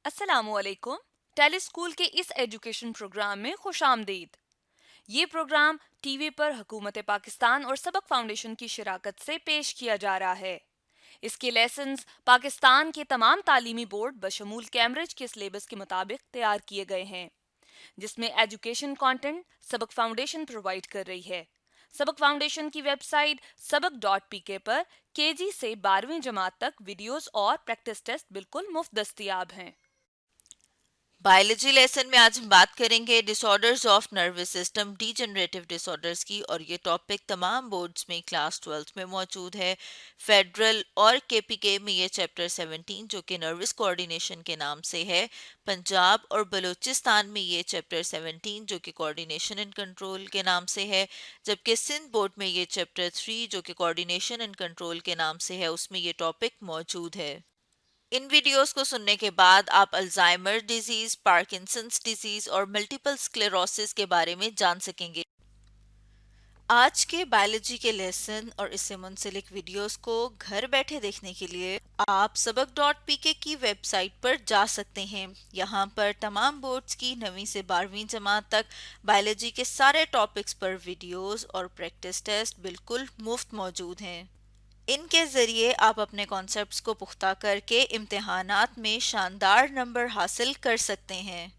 अस्सलामुअलैकुम। Tele school के इस एजुकेशन प्रोग्राम में खुशामदीद। ये प्रोग्राम टीवी पर हुकूमत पाकिस्तान और सबक फाउंडेशन की शिराकत से पेश किया जा रहा है। इसके लेसन्स पाकिस्तान के तमाम तालीमी बोर्ड बशमूल कैम्ब्रिज के सिलेबस के मुताबिक तैयार किए गए हैं, जिसमें एजुकेशन कंटेंट सबक फाउंडेशन प्रोवाइड कर रही है। सबक फाउंडेशन की वेबसाइट सबक.pk पर केजी से 12वीं जमात तक वीडियोस और प्रैक्टिस टेस्ट बिल्कुल मुफ्त दस्तयाब हैं। बायोलॉजी लेसन में आज हम बात करेंगे disorders of nervous system degenerative disorders की, और ये टॉपिक तमाम बोर्ड्स में क्लास 12th में मौजूद है। फेडरल और केपीके में ये चैप्टर 17 जो कि नर्वस कोऑर्डिनेशन के नाम से है। पंजाब और बलूचिस्तान में ये चैप्टर 17 जो कि कोऑर्डिनेशन एंड कंट्रोल के नाम से है, जबकि सिंध बोर्ड में ये चैप्टर 3 जो कि कोऑर्डिनेशन एंड कंट्रोल के नाम से है, उसमें ये टॉपिक मौजूद है। इन वीडियोस को सुनने के बाद आप अल्जाइमर डिजीज, पार्किंसंस डिजीज और मल्टीपल स्क्लेरोसिस के बारे में जान सकेंगे। आज के बायोलॉजी के लेसन और इससे मुंसलिक वीडियोस को घर बैठे देखने के लिए आप सबक.pk की वेबसाइट पर जा सकते हैं। यहाँ पर तमाम बोर्ड्स की 9वीं से 12वीं जमात तक बायोलॉजी के सारे टॉपिक्स पर वीडियोस और प्रैक्टिस टेस्ट बिल्कुल मुफ्त मौजूद हैं। इनके ज़रिए आप अपने कॉन्सेप्ट्स को पुख्ता करके इम्तिहानात में शानदार नंबर हासिल कर सकते हैं।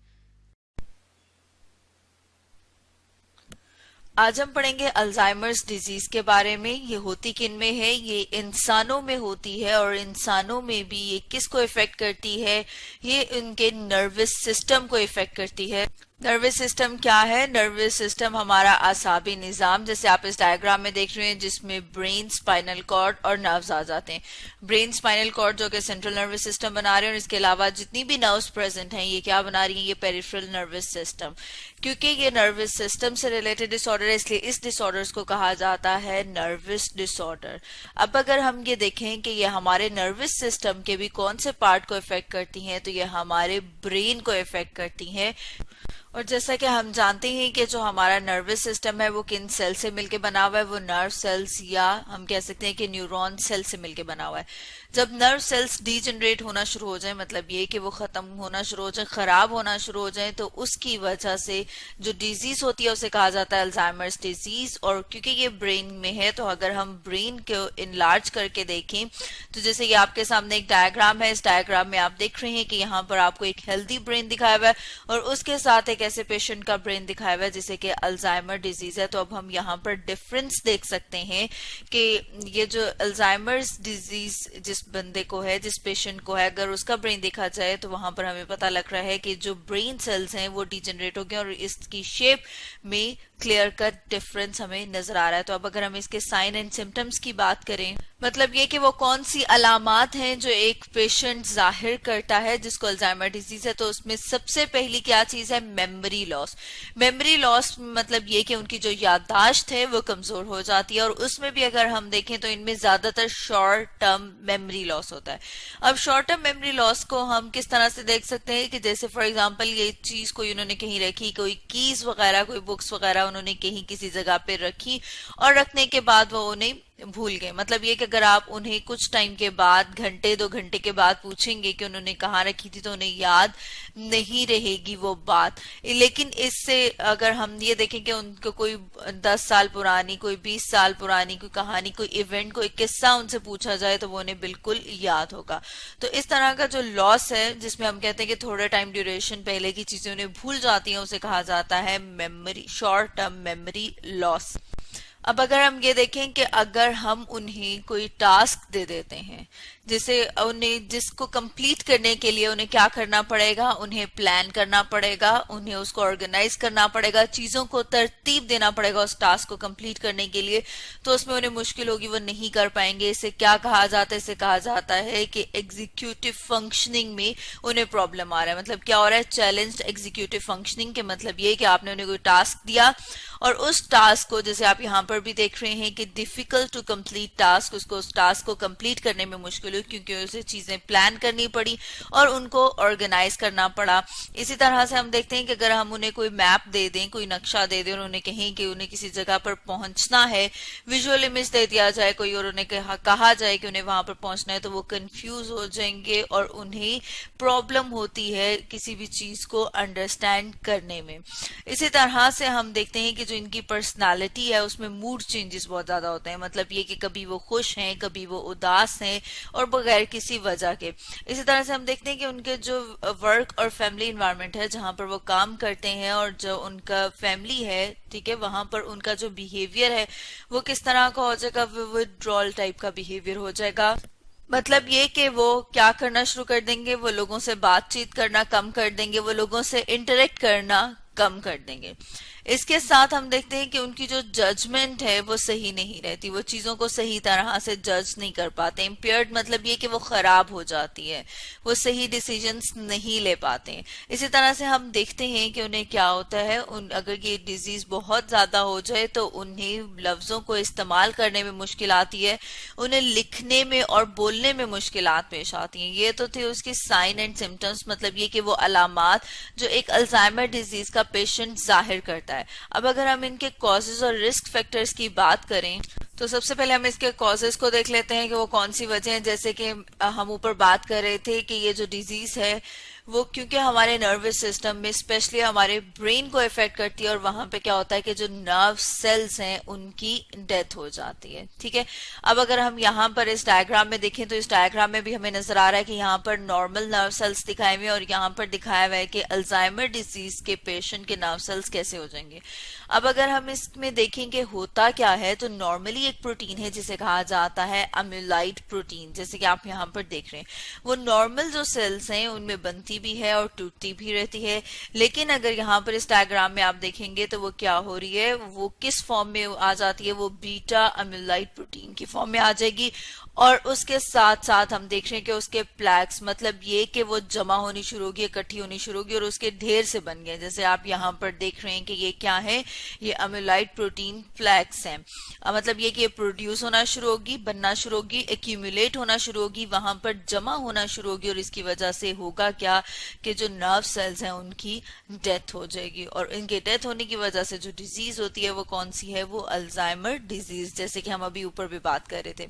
आज हम पढ़ेंगे अल्जाइमर्स डिजीज के बारे में। ये होती किन में है? ये इंसानों में होती है, और इंसानों में भी ये किसको इफेक्ट करती है? ये उनके नर्वस सिस्टम को इफेक्ट करती है। नर्वस सिस्टम क्या है? नर्वस सिस्टम हमारा आसाबी निज़ाम, जैसे आप इस डायग्राम में देख रहे हैं, जिसमें ब्रेन, स्पाइनल कॉर्ड और नर्व्स आ जाते हैं। ब्रेन, स्पाइनल कॉर्ड जो कि सेंट्रल नर्वस सिस्टम बना रहे हैं, और इसके अलावा जितनी भी नर्व्स प्रेजेंट हैं ये क्या बना रही हैं? ये पेरिफेरल नर्वस सिस्टम। क्योंकि ये नर्वस सिस्टम से रिलेटेड डिसऑर्डर है, इसलिए इस डिसऑर्डर्स को कहा जाता है नर्वस डिसऑर्डर। अब अगर हम ये देखें कि ये हमारे नर्वस सिस्टम के भी कौन से पार्ट को इफेक्ट करती हैं, तो ये हमारे ब्रेन को इफेक्ट करती हैं। और जैसा कि हम जानते हैं कि जो हमारा नर्वस सिस्टम है वो किन सेल से मिलके बना हुआ है? वो नर्व सेल्स, या हम कह सकते हैं कि न्यूरॉन सेल से मिलके बना हुआ है। जब नर्व सेल्स डीजनरेट होना शुरू हो जाए, मतलब ये कि वो खत्म होना शुरू हो जाए, खराब होना शुरू हो जाए, तो उसकी वजह से जो डिजीज होती है उसे कहा जाता है अल्जाइमर्स डिजीज। और क्योंकि ये ब्रेन में है, तो अगर हम ब्रेन को इनलार्ज करके देखें, तो जैसे ये आपके सामने एक डायग्राम है, इस डायग्राम में आप देख रहे हैं कि यहाँ पर आपको एक हेल्दी ब्रेन दिखाया हुआ है और उसके साथ एक ऐसे पेशेंट का ब्रेन दिखाया हुआ है जिसे कि अल्जाइमर डिजीज है। तो अब हम यहाँ पर डिफरेंस देख सकते हैं कि ये जो अल्जाइमर्स डिजीज जिस बंदे को है, जिस पेशेंट को है, अगर उसका ब्रेन देखा जाए तो वहां पर हमें पता लग रहा है कि जो ब्रेन सेल्स हैं वो डिजेनरेट हो गए, और इसकी शेप में क्लियर कट डिफरेंस हमें नजर आ रहा है। तो अब अगर हम इसके साइन एंड सिम्टम्स की बात करें, मतलब ये कि वो कौन सी अलामात हैं जो एक पेशेंट जाहिर करता है जिसको अल्जाइमर डिजीज है, तो उसमें सबसे पहली क्या चीज है? Memory loss. मेमोरी लॉस मतलब ये कि उनकी जो याददाश्त है वो कमजोर हो जाती है, और उसमें भी अगर हम देखें तो इनमें ज्यादातर शॉर्ट टर्म मेमोरी लॉस होता है। अब शॉर्ट टर्म मेमोरी लॉस को हम किस तरह से देख सकते हैं कि जैसे फॉर एग्जांपल ये चीज कोई उन्होंने कहीं रखी, कोई कीज वगैरह, कोई बुक्स वगैरह उन्होंने कहीं किसी जगह पे रखी, और रखने के बाद वो उन्हें भूल गए। मतलब ये कि अगर आप उन्हें कुछ टाइम के बाद, घंटे 2 घंटे के बाद पूछेंगे कि उन्होंने कहाँ रखी थी, तो उन्हें याद नहीं रहेगी वो बात। लेकिन इससे अगर हम ये देखें कि उनको कोई 10 साल पुरानी, कोई 20 साल पुरानी कोई कहानी, कोई इवेंट, कोई किस्सा उनसे पूछा जाए तो वो उन्हें बिल्कुल याद होगा। तो इस तरह का जो लॉस है, जिसमें हम कहते हैं कि थोड़े टाइम ड्यूरेशन पहले की चीजें उन्हें भूल जाती हैं, उसे कहा जाता है memory, short term memory loss. अब अगर हम ये देखें कि अगर हम उन्हें कोई टास्क दे देते हैं, जिसे उन्हें, जिसको कंप्लीट करने के लिए उन्हें क्या करना पड़ेगा? उन्हें प्लान करना पड़ेगा, उन्हें उसको ऑर्गेनाइज करना पड़ेगा, चीजों को तरतीब देना पड़ेगा उस टास्क को कंप्लीट करने के लिए, तो उसमें उन्हें मुश्किल होगी, वो नहीं कर पाएंगे। इसे क्या कहा जाता है? इसे कहा जाता है कि एग्जीक्यूटिव फंक्शनिंग में उन्हें प्रॉब्लम आ रहा है। मतलब क्या हो रहा है? चैलेंज्ड एग्जीक्यूटिव फंक्शनिंग के मतलब ये कि आपने उन्हें कोई टास्क दिया, और उस टास्क को, जैसे आप यहाँ पर भी देख रहे हैं कि डिफिकल्ट टू कंप्लीट टास्क, उसको उस टास्क को कंप्लीट करने में मुश्किल एक्चुअली, क्योंकि उसे चीजें प्लान करनी पड़ी और उनको ऑर्गेनाइज करना पड़ा। इसी तरह से हम देखते हैं कि अगर हम उन्हें कोई मैप दे दें, कोई नक्शा दे दें और उन्हें कहें कि उन्हें किसी जगह पर पहुंचना है, विजुअल इमेज दे दिया जाए कोई और उन्हें कहा जाए कि उन्हें वहां पर पहुंचना है, तो वो कंफ्यूज हो जाएंगे और उन्हें प्रॉब्लम होती है किसी भी चीज को अंडरस्टैंड करने में। इसी तरह से हम देखते हैं कि जो इनकी पर्सनालिटी है उसमें मूड चेंजेस बहुत ज्यादा होते हैं, मतलब ये कि कभी वो खुश हैं, कभी वो उदास हैं और बगैर किसी वजह के। इसी तरह से हम देखते हैं कि उनके जो वर्क और फैमिली इन्वायरमेंट है जहां पर वो काम करते हैं और जो उनका फैमिली है, ठीक है, वहां पर उनका जो बिहेवियर है वो किस तरह का हो जाएगा, विथड्रॉल टाइप का बिहेवियर हो जाएगा। मतलब ये कि वो क्या करना शुरू कर देंगे, वो लोगों से बातचीत करना कम कर देंगे, वो लोगों से इंटरेक्ट करना कम कर देंगे। इसके साथ हम देखते हैं कि उनकी जो जजमेंट है वो सही नहीं रहती, वो चीजों को सही तरह से जज नहीं कर पाते। इम्पेयर्ड मतलब ये कि वो खराब हो जाती है, वो सही डिसीजंस नहीं ले पाते हैं। इसी तरह से हम देखते हैं कि उन्हें क्या होता है, अगर ये डिजीज बहुत ज्यादा हो जाए तो उन्हें लफ्जों को इस्तेमाल करने में मुश्किल आती है, उन्हें लिखने में और बोलने में मुश्किलात पेश आती हैं। ये तो थे उसके साइन एंड सिम्टम्स, मतलब ये कि वो अलामात जो एक अल्जाइमर डिजीज का पेशेंट जाहिर करता है। अब अगर हम इनके कॉजेज और रिस्क फैक्टर्स की बात करें तो सबसे पहले हम इसके कॉजेज को देख लेते हैं कि वो कौन सी वजह है। जैसे कि हम ऊपर बात कर रहे थे कि ये जो डिजीज है वो क्योंकि हमारे नर्वस सिस्टम में स्पेशली हमारे ब्रेन को इफेक्ट करती है और वहां पे क्या होता है कि जो नर्व सेल्स हैं उनकी डेथ हो जाती है, ठीक है। अब अगर हम यहाँ पर इस डायग्राम में देखें तो इस डायग्राम में भी हमें नजर आ रहा है कि यहाँ पर नॉर्मल नर्व सेल्स दिखाए हुए और यहाँ पर दिखाया हुआ है कि अल्जाइमर डिजीज के पेशेंट के नर्व सेल्स कैसे हो जाएंगे। अब अगर हम इसमें देखें कि होता क्या है, तो नॉर्मली एक प्रोटीन है जिसे कहा जाता है अम्यूलाइड प्रोटीन, जैसे कि आप यहाँ पर देख रहे हैं। वो नॉर्मल जो सेल्स हैं उनमें बनती भी है और टूटती भी रहती है, लेकिन अगर यहाँ पर इस डायग्राम में आप देखेंगे तो वो क्या हो रही है, वो किस फॉर्म में आ जाती है, वो बीटा अम्यूलाइड प्रोटीन की फॉर्म में आ जाएगी। और उसके साथ साथ हम देख रहे हैं कि उसके प्लैक्स, मतलब ये कि वो जमा होनी शुरू होगी, इकट्ठी होनी शुरू होगी और उसके ढेर से बन गए। जैसे आप यहाँ पर देख रहे हैं कि ये क्या है, ये अम्यूलाइड प्रोटीन फ्लैक्स हैं। मतलब ये कि ये प्रोड्यूस होना शुरू होगी, बनना शुरू होगी, एक्यूमुलेट होना शुरू होगी, वहां पर जमा होना शुरू होगी और इसकी वजह से होगा क्या कि जो नर्व सेल्स हैं उनकी डेथ हो जाएगी। और इनके डेथ होने की वजह से जो डिजीज होती है वो कौन सी है, वो अल्जाइमर डिजीज, जैसे कि हम अभी ऊपर भी बात कर रहे थे।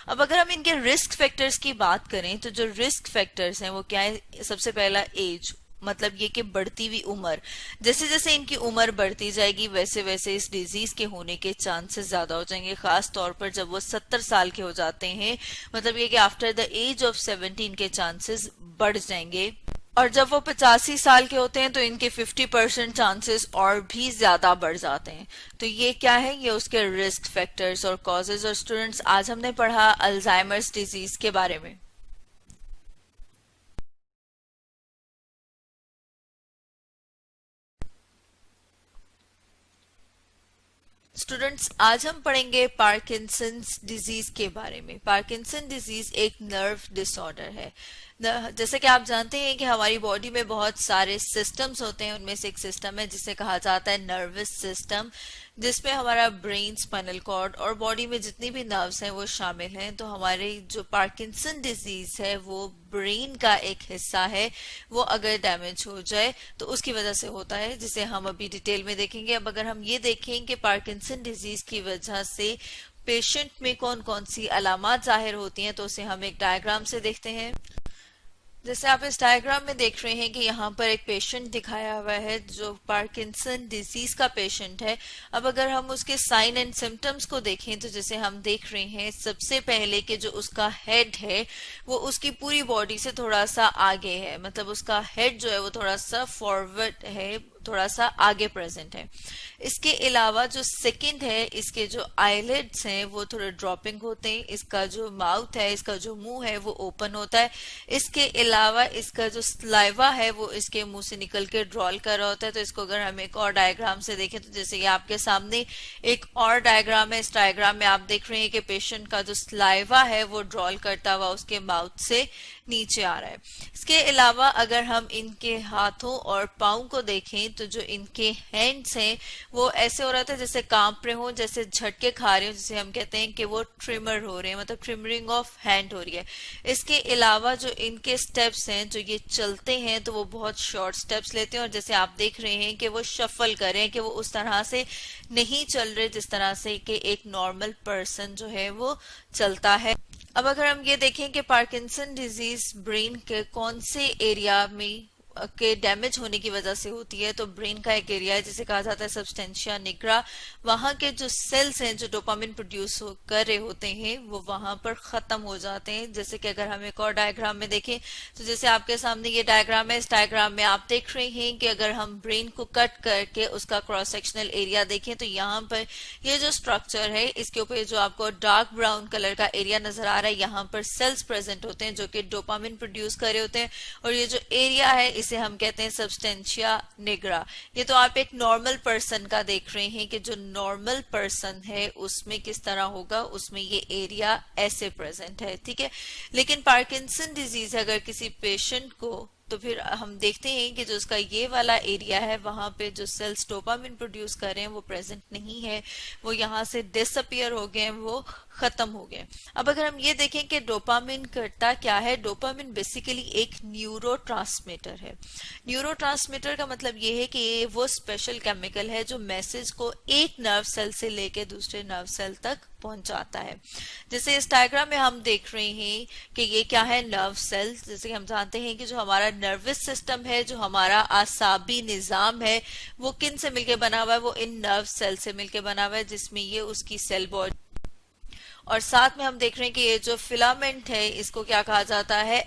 अब अगर हम इनके रिस्क फैक्टर्स की बात करें तो जो रिस्क फैक्टर्स हैं वो क्या है, सबसे पहला एज, मतलब ये कि बढ़ती हुई उम्र। जैसे जैसे इनकी उम्र बढ़ती जाएगी वैसे वैसे इस डिजीज के होने के चांसेस ज्यादा हो जाएंगे, खास तौर पर जब वो 70 साल के हो जाते हैं, मतलब ये कि आफ्टर द एज ऑफ 17 के चांसेस बढ़ जाएंगे। और जब वो 85 साल के होते हैं तो इनके 50% चांसेस और भी ज्यादा बढ़ जाते हैं। तो ये क्या है, ये उसके रिस्क फैक्टर्स और कॉजेज। और स्टूडेंट्स, आज हमने पढ़ा अल्जाइमर्स डिजीज के बारे में। स्टूडेंट्स, आज हम पढ़ेंगे पार्किंसंस डिजीज के बारे में। पार्किंसन डिजीज एक नर्व डिसऑर्डर है। जैसे कि आप जानते हैं कि हमारी बॉडी में बहुत सारे सिस्टम्स होते हैं, उनमें से एक सिस्टम है जिसे कहा जाता है नर्वस सिस्टम, जिसमें हमारा ब्रेन, स्पाइनल कॉर्ड और बॉडी में जितनी भी नर्व्स हैं वो शामिल हैं। तो हमारी जो पार्किंसन डिजीज है वो ब्रेन का एक हिस्सा है, वो अगर डैमेज हो जाए तो उसकी वजह से होता है, जिसे हम अभी डिटेल में देखेंगे। अब अगर हम ये देखें कि पार्किंसन डिजीज की वजह से पेशेंट में कौन कौन सी अलामात जाहिर होती हैं, तो उसे हम एक डायग्राम से देखते हैं। जैसे आप इस डायग्राम में देख रहे हैं कि यहाँ पर एक पेशेंट दिखाया हुआ है जो पार्किंसन डिजीज का पेशेंट है। अब अगर हम उसके साइन एंड सिम्टम्स को देखें तो जैसे हम देख रहे हैं, सबसे पहले कि जो उसका हेड है वो उसकी पूरी बॉडी से थोड़ा सा आगे है, मतलब उसका हेड जो है वो थोड़ा सा फॉरवर्ड है, थोड़ा सा आगे प्रेजेंट है। इसके अलावा जो सेकंड है, इसके जो आईलिड्स हैं वो थोड़े ड्रॉपिंग होते हैं, इसका जो माउथ है, इसका जो मुंह है वो ओपन होता है। इसके अलावा इसका जो स्लाइवा है वो इसके मुंह से निकल के ड्रॉल कर रहा होता है। तो इसको अगर हम एक और डायग्राम से देखें तो जैसे ये आपके सामने एक और डायग्राम है, इस डायग्राम में आप देख रहे हैं कि पेशेंट का जो स्लाइवा है वो ड्रॉल करता हुआ उसके माउथ से नीचे आ रहा है। इसके अलावा अगर हम इनके हाथों और पाँव को देखें तो जो इनके हैंड्स हैं वो ऐसे हो रहा था जैसे कांप रहे हो, जैसे झटके खा रहे हो, जिसे हम कहते हैं कि वो ट्रिमर हो रहे हैं, मतलब ट्रिमरिंग ऑफ हैंड हो रही है। इसके अलावा जो इनके स्टेप्स हैं, जो ये चलते हैं तो वो बहुत शॉर्ट स्टेप्स लेते हैं, और जैसे आप देख रहे हैं कि वो शफल कर रहे हैं, कि वो उस तरह से नहीं चल रहे जिस तरह से कि एक नॉर्मल पर्सन जो है वो चलता है। अब अगर हम ये देखें कि पार्किंसन डिजीज ब्रेन के कौन से एरिया में के डैमेज होने की वजह से होती है, तो ब्रेन का एक एरिया है जिसे कहा जाता है सबस्टेंशिया निग्रा। वहां के जो सेल्स हैं जो डोपामिन प्रोड्यूस कर रहे होते हैं वो वहां पर खत्म हो जाते हैं। जैसे कि अगर हम एक और डायग्राम में देखें तो जैसे आपके सामने ये डायग्राम है, इस डायग्राम में आप देख रहे हैं कि अगर हम ब्रेन को कट करके उसका क्रॉस सेक्शनल एरिया देखें तो यहाँ पर ये जो स्ट्रक्चर है इसके ऊपर जो आपको डार्क ब्राउन कलर का एरिया नजर आ रहा है, यहाँ पर सेल्स प्रेजेंट होते हैं जो कि डोपामिन प्रोड्यूस कर रहे होते हैं, और ये जो एरिया है इसे हम कहते हैं सबस्टेंशिया निग्रा। ये तो आप एक नॉर्मल पर्सन का देख रहे हैं कि जो नॉर्मल पर्सन है उसमें किस तरह होगा, उसमें ये एरिया ऐसे प्रेजेंट है, ठीक है। लेकिन पार्किंसन डिजीज अगर किसी पेशेंट को, तो फिर हम देखते हैं कि जो उसका ये वाला एरिया है वहां पे जो सेल्स डोपामिन प्रोड्यूस कर रहे हैं वो प्रेजेंट नहीं है, वो यहाँ से डिसअपियर हो गए, वो खत्म हो गए। अब अगर हम ये देखें कि डोपामिन करता क्या है, डोपामिन बेसिकली एक न्यूरोट्रांसमीटर है। न्यूरोट्रांसमीटर का मतलब ये है कि ये वो स्पेशल केमिकल है जो मैसेज को एक नर्व सेल से लेके दूसरे नर्व सेल तक पहुंचाता है। जैसे इस डायग्राम में हम देख रहे हैं कि ये क्या है, नर्व सेल्स। जैसे कि हम जानते हैं कि जो हमारा नर्वस सिस्टम है, जो हमारा आसाबी निजाम है, वो किन से मिलके बना हुआ है, वो इन नर्व सेल से मिलके बना हुआ है, जिसमें ये उसकी सेल बॉडी, और साथ में हम देख रहे हैं कि ये जो फिलामेंट है इसको क्या कहा जाता है,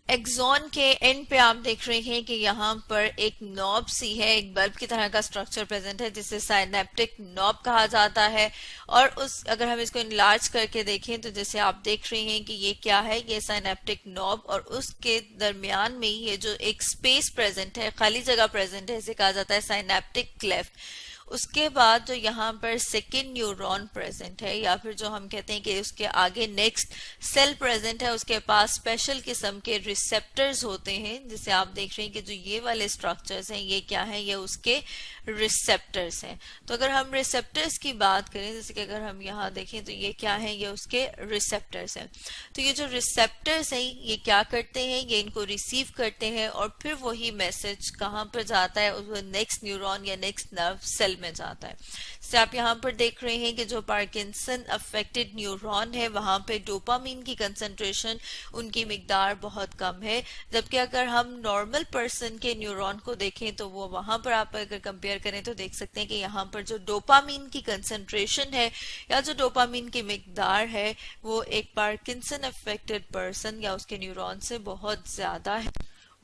एक्सॉन के एंड पे आप देख रहे हैं कि यहाँ पर एक नॉब सी है, एक बल्ब की तरह का स्ट्रक्चर प्रेजेंट है जिसे साइनेप्टिक नॉब कहा जाता है। और उस अगर हम इसको इनलार्ज करके देखें तो जैसे आप देख रहे हैं कि ये क्या है, ये साइनेप्टिक नॉब, और उसके दरमियान में ये जो एक स्पेस प्रेजेंट है, खाली जगह प्रेजेंट है, इसे कहा जाता है साइनेप्टिक क्लेफ्ट। उसके बाद जो यहाँ पर सेकेंड न्यूरॉन प्रेजेंट है, या फिर जो हम कहते हैं कि उसके आगे नेक्स्ट सेल प्रेजेंट है, उसके पास स्पेशल किस्म के रिसेप्टर्स होते हैं, जिसे आप देख रहे हैं कि जो ये वाले स्ट्रक्चर्स हैं ये क्या है, ये उसके रिसेप्टर्स हैं। तो अगर हम रिसेप्टर्स की बात करें, जैसे कि अगर हम यहाँ देखें तो ये क्या है, ये उसके रिसेप्टर्स हैं। तो ये जो रिसेप्टर्स हैं ये क्या करते हैं, ये इनको रिसीव करते हैं और फिर वही मैसेज कहाँ पर जाता है, उस नेक्स्ट न्यूरॉन या नेक्स्ट नर्व सेल में जाता है। जैसे आप यहाँ पर देख रहे हैं कि जो पार्किंसन अफेक्टेड न्यूरॉन है वहां पे डोपामीन की कंसंट्रेशन, उनकी मिकदार बहुत कम है, जबकि अगर हम नॉर्मल पर्सन के न्यूरॉन को देखें तो वो वहां पर आप अगर कंपेयर करें तो देख सकते हैं कि यहाँ पर जो डोपामीन की कंसंट्रेशन है या जो डोपामीन की मिकदार है वो एक पार्किंसन अफेक्टेड पर्सन या उसके न्यूरॉन से बहुत ज्यादा है।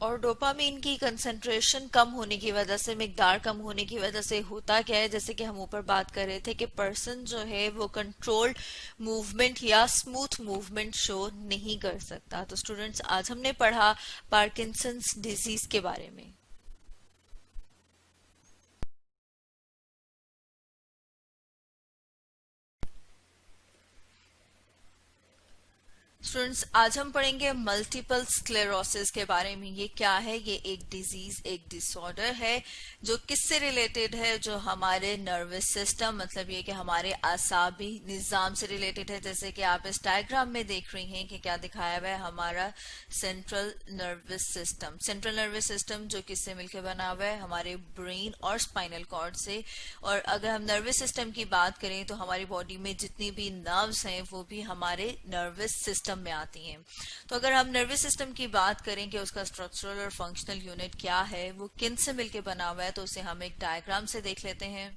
और डोपामीन की कंसंट्रेशन कम होने की वजह से, मिकदार कम होने की वजह से होता क्या है, जैसे कि हम ऊपर बात कर रहे थे कि पर्सन जो है वो कंट्रोल्ड मूवमेंट या स्मूथ मूवमेंट शो नहीं कर सकता। तो स्टूडेंट्स, आज हमने पढ़ा पार्किंसंस डिजीज के बारे में। स्टूडेंट्स, आज हम पढ़ेंगे मल्टीपल स्क्लेरोसिस के बारे में। ये क्या है, ये एक डिजीज, एक डिसऑर्डर है जो किससे रिलेटेड है, जो हमारे नर्वस सिस्टम, मतलब ये कि हमारे आसाबी निजाम से रिलेटेड है। जैसे कि आप इस डायग्राम में देख रहे हैं कि क्या दिखाया हुआ है, हमारा central nervous system. Central nervous system जो किससे मिलकर बना हुआ है, हमारे ब्रेन और स्पाइनल कॉर्ड से। और अगर हम नर्वस सिस्टम की बात करें तो हमारी बॉडी में जितनी भी नर्व्स हैं वो भी हमारे नर्वस सिस्टम में आती हैं। तो अगर हम नर्वस सिस्टम की बात करें कि उसका स्ट्रक्चरल और फंक्शनल यूनिट क्या है, वो किन से मिलके बना हुआ है, तो उसे हम एक डायग्राम से देख लेते हैं।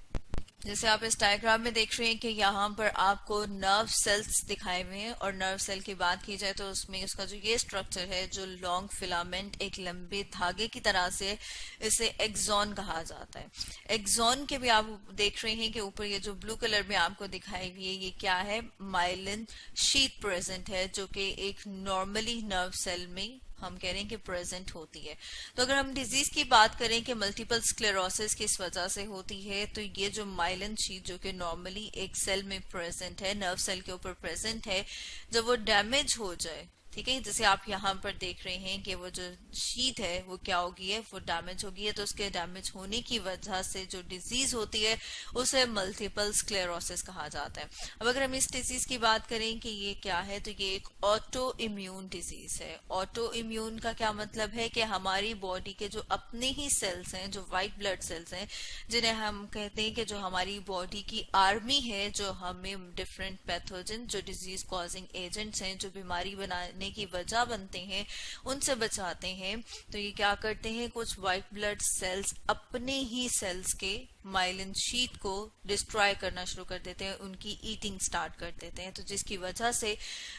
जैसे आप इस डायग्राम में देख रहे हैं कि यहाँ पर आपको नर्व सेल्स दिखाए हुए हैं, और नर्व सेल की बात की जाए तो उसमें उसका जो ये स्ट्रक्चर है, जो लॉन्ग फिलामेंट एक लंबे धागे की तरह से, इसे एक्सॉन कहा जाता है। एक्सॉन के भी आप देख रहे हैं कि ऊपर ये जो ब्लू कलर में आपको दिखाई हुई है, ये क्या है, माइलिन शीट प्रेजेंट है, जो कि एक नॉर्मली नर्व सेल में हम कह रहे हैं कि प्रेजेंट होती है। तो अगर हम डिजीज की बात करें कि मल्टीपल स्क्लेरोसिस किस वजह से होती है, तो ये जो माइलिन शीट जो कि नॉर्मली एक सेल में प्रेजेंट है, नर्व सेल के ऊपर प्रेजेंट है, जब वो डैमेज हो जाए, ठीक है, जैसे आप यहाँ पर देख रहे हैं कि वो जो शीट है वो क्या हो गई है, वो डैमेज हो गई है। तो उसके डैमेज होने की वजह से जो डिजीज होती है उसे मल्टीपल स्क्लेरोसिस कहा जाता है। अब अगर हम इस डिजीज की बात करें कि ये क्या है, तो ये एक ऑटो इम्यून डिजीज है। ऑटो इम्यून का क्या मतलब है कि हमारी बॉडी के जो अपने ही सेल्स हैं, जो व्हाइट ब्लड सेल्स हैं, जिन्हें हम कहते हैं कि जो हमारी बॉडी की आर्मी है, जो हमें डिफरेंट पैथोजन, जो डिजीज कॉजिंग एजेंट्स हैं, जो बीमारी बनाने की वजह बनते हैं, उनसे बचाते हैं। तो ये क्या करते हैं, कुछ व्हाइट ब्लड सेल्स अपने ही सेल्स के माइलिन शीट को डिस्ट्रॉय करना शुरू कर देते हैं, उनकी ईटिंग स्टार्ट कर देते हैं। तो जिसकी वजह से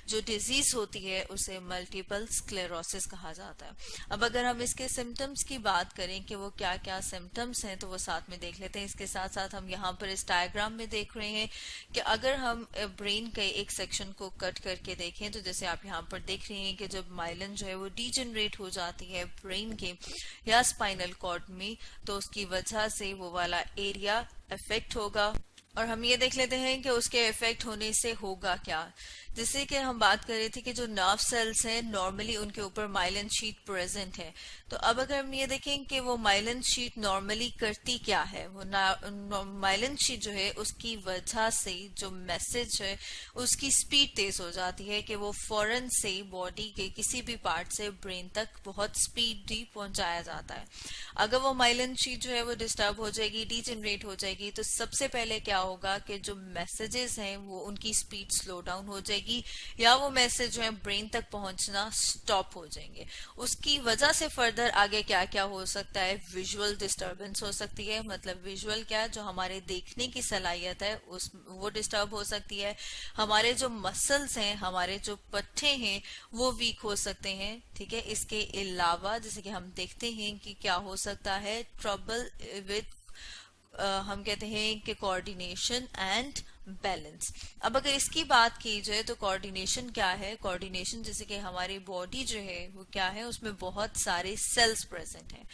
जो डिजीज होती है उसे मल्टीपल स्क्लेरोसिस कहा जाता है। अब अगर हम इसके सिम्टम्स की बात करें कि वो क्या क्या सिम्टम्स हैं, तो वो साथ में देख लेते हैं। इसके साथ साथ हम यहाँ पर इस डायग्राम में देख रहे हैं कि अगर हम ब्रेन के एक सेक्शन को कट करके देखें, तो जैसे आप यहाँ पर देख रहे हैं कि जब माइलिन जो है वो डीजनरेट हो जाती है ब्रेन के या स्पाइनल कॉर्ड में, तो उसकी वजह से वो वाला एरिया इफेक्ट होगा। और हम ये देख लेते हैं कि उसके इफेक्ट होने से होगा क्या। जैसे कि हम बात कर रहे थे कि जो नर्व सेल्स हैं नॉर्मली उनके ऊपर माइलिन शीट प्रेजेंट है। तो अब अगर हम ये देखें कि वो माइलिन शीट नॉर्मली करती क्या है, वो माइलिन शीट जो है उसकी वजह से जो मैसेज है उसकी स्पीड तेज हो जाती है कि वो फौरन से बॉडी के किसी भी पार्ट से ब्रेन तक बहुत स्पीडी पहुंचाया जाता है। अगर वो माइलिन शीट जो है वो डिस्टर्ब हो जाएगी, डीजनरेट हो जाएगी, तो सबसे पहले क्या होगा कि जो मैसेजेस हैं वो उनकी स्पीड स्लो डाउन हो जाएगी या वो मैसेज जो है ब्रेन तक पहुंचना स्टॉप हो जाएंगे। उसकी वजह से फर्दर आगे क्या क्या हो सकता है, विजुअल डिस्टर्बेंस हो सकती है। मतलब विजुअल क्या, जो हमारे देखने की सलाहियत है उस वो डिस्टर्ब हो सकती है। हमारे जो मसल्स हैं, हमारे जो पट्टे हैं वो वीक हो सकते हैं। ठीक है, इसके अलावा जैसे कि हम देखते हैं कि क्या हो सकता है, ट्रबल विद हम कहते हैं कि कोऑर्डिनेशन एंड बैलेंस। अब अगर इसकी बात की जाए तो कोऑर्डिनेशन क्या है, कोऑर्डिनेशन जैसे कि हमारी बॉडी जो है वो क्या है, उसमें बहुत सारे सेल्स प्रेजेंट हैं।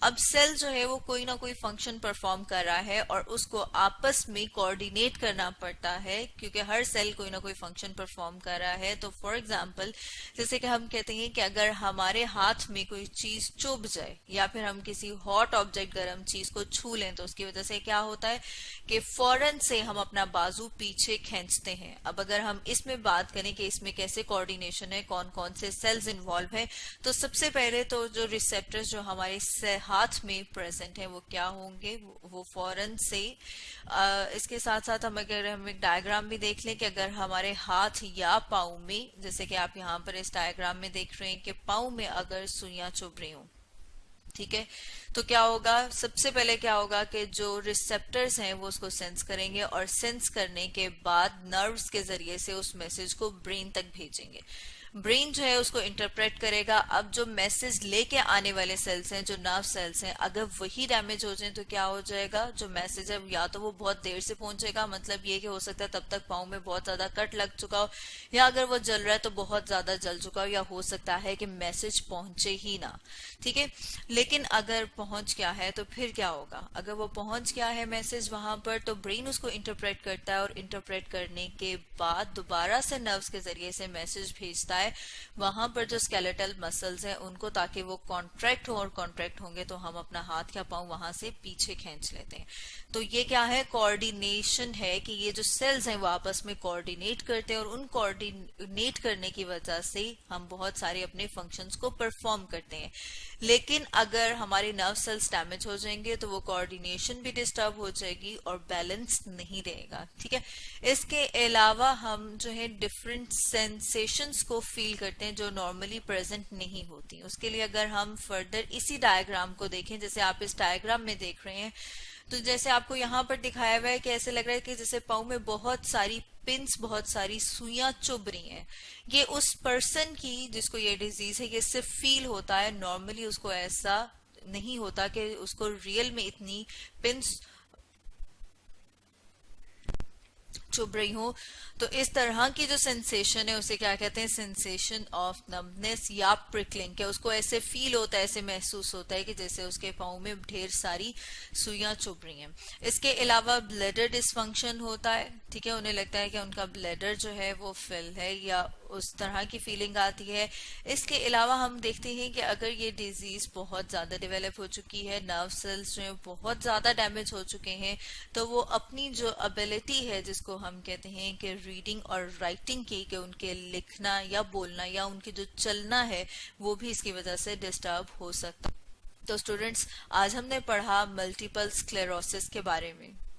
अब सेल जो है वो कोई ना कोई फंक्शन परफॉर्म कर रहा है और उसको आपस में कोऑर्डिनेट करना पड़ता है, क्योंकि हर सेल कोई ना कोई फंक्शन परफॉर्म कर रहा है। तो फॉर एग्जांपल जैसे कि हम कहते हैं कि अगर हमारे हाथ में कोई चीज चुभ जाए या फिर हम किसी हॉट ऑब्जेक्ट गर्म चीज को छू लें, तो उसकी वजह से क्या होता है कि फौरन से हम अपना बाजू पीछे खींचते हैं। अब अगर हम इसमें बात करें कि इसमें कैसे कोऑर्डिनेशन है, कौन कौन से सेल्स इन्वॉल्व है, तो सबसे पहले तो जो रिसेप्टर्स जो हमारे हाथ में प्रेजेंट है वो क्या होंगे, वो फौरन से इसके साथ साथ हम एक डायग्राम भी देख लें कि अगर हमारे हाथ या पाँव में, जैसे कि आप यहाँ पर इस डायग्राम में देख रहे हैं कि पाँव में अगर सुइयां चुभ रही हो, ठीक है, तो क्या होगा, सबसे पहले क्या होगा कि जो रिसेप्टर्स हैं वो उसको सेंस करेंगे और सेंस करने के बाद नर्व्स के जरिए से उस मैसेज को ब्रेन तक भेजेंगे। ब्रेन जो है उसको इंटरप्रेट करेगा। अब जो मैसेज लेके आने वाले सेल्स हैं, जो नर्व सेल्स हैं, अगर वही डैमेज हो जाए तो क्या हो जाएगा, जो मैसेज है या तो वो बहुत देर से पहुंचेगा, मतलब ये कि हो सकता है तब तक पाँव में बहुत ज्यादा कट लग चुका हो, या अगर वो जल रहा है तो बहुत ज्यादा जल चुका हो, या हो सकता है कि मैसेज पहुंचे ही ना। ठीक है, लेकिन अगर पहुंच गया है तो फिर क्या होगा, अगर वो पहुंच गया है मैसेज वहां पर, तो ब्रेन उसको इंटरप्रेट करता है और इंटरप्रेट करने के बाद दोबारा से नर्व्स के जरिए से मैसेज भेजता है वहां पर जो स्केलेटल मसल्स हैं उनको, ताकि वो कॉन्ट्रैक्ट हो, और कॉन्ट्रैक्ट होंगे तो हम अपना हाथ या पाँव वहां से पीछे खींच लेते हैं। तो ये क्या है, कोऑर्डिनेशन है कि ये जो सेल्स हैं वो आपस में कोऑर्डिनेट करते हैं और उन कोऑर्डिनेट करने की वजह से हम बहुत सारे अपने फंक्शंस को परफॉर्म करते हैं। लेकिन अगर हमारे नर्व सेल्स डैमेज हो जाएंगे तो वो कोऑर्डिनेशन भी डिस्टर्ब हो जाएगी और बैलेंस नहीं रहेगा। ठीक है, इसके अलावा हम जो है डिफरेंट सेंसेशंस को फील करते हैं जो नॉर्मली प्रेजेंट नहीं होती। उसके लिए अगर हम फर्दर इसी डायग्राम को देखें, जैसे आप इस डायग्राम में देख रहे हैं, तो जैसे आपको यहाँ पर दिखाया हुआ है कि ऐसे लग रहा है कि जैसे पाँव में बहुत सारी पिंस, बहुत सारी सुइयां चुभ रही हैं। ये उस पर्सन की जिसको ये डिजीज है ये सिर्फ फील होता है, नॉर्मली उसको ऐसा नहीं होता कि उसको रियल में इतनी पिंस चुभ रही हूँ, तो इस तरह की जो सेंसेशन है उसे क्या कहते हैं, सेंसेशन ऑफ नम्बनेस या प्रिकलिंग, क्या उसको ऐसे फील होता है, ऐसे महसूस होता है कि जैसे उसके पाँव में ढेर सारी सुइयां चुभ रही हैं। इसके अलावा ब्लैडर डिसफंक्शन होता है, ठीक है, उन्हें लगता है कि उनका ब्लैडर जो है वो फिल है या उस तरह की फीलिंग आती है। इसके अलावा हम देखते हैं कि अगर ये डिजीज बहुत ज्यादा डेवलप हो चुकी है, नर्व सेल्स जो है बहुत ज्यादा डैमेज हो चुके हैं, तो वो अपनी जो एबिलिटी है जिसको हम कहते हैं कि रीडिंग और राइटिंग की, कि उनके लिखना या बोलना या उनकी जो चलना है वो भी इसकी वजह से डिस्टर्ब हो सकता है। तो स्टूडेंट्स, आज हमने पढ़ा मल्टीपल स्क्लेरोसिस के बारे में।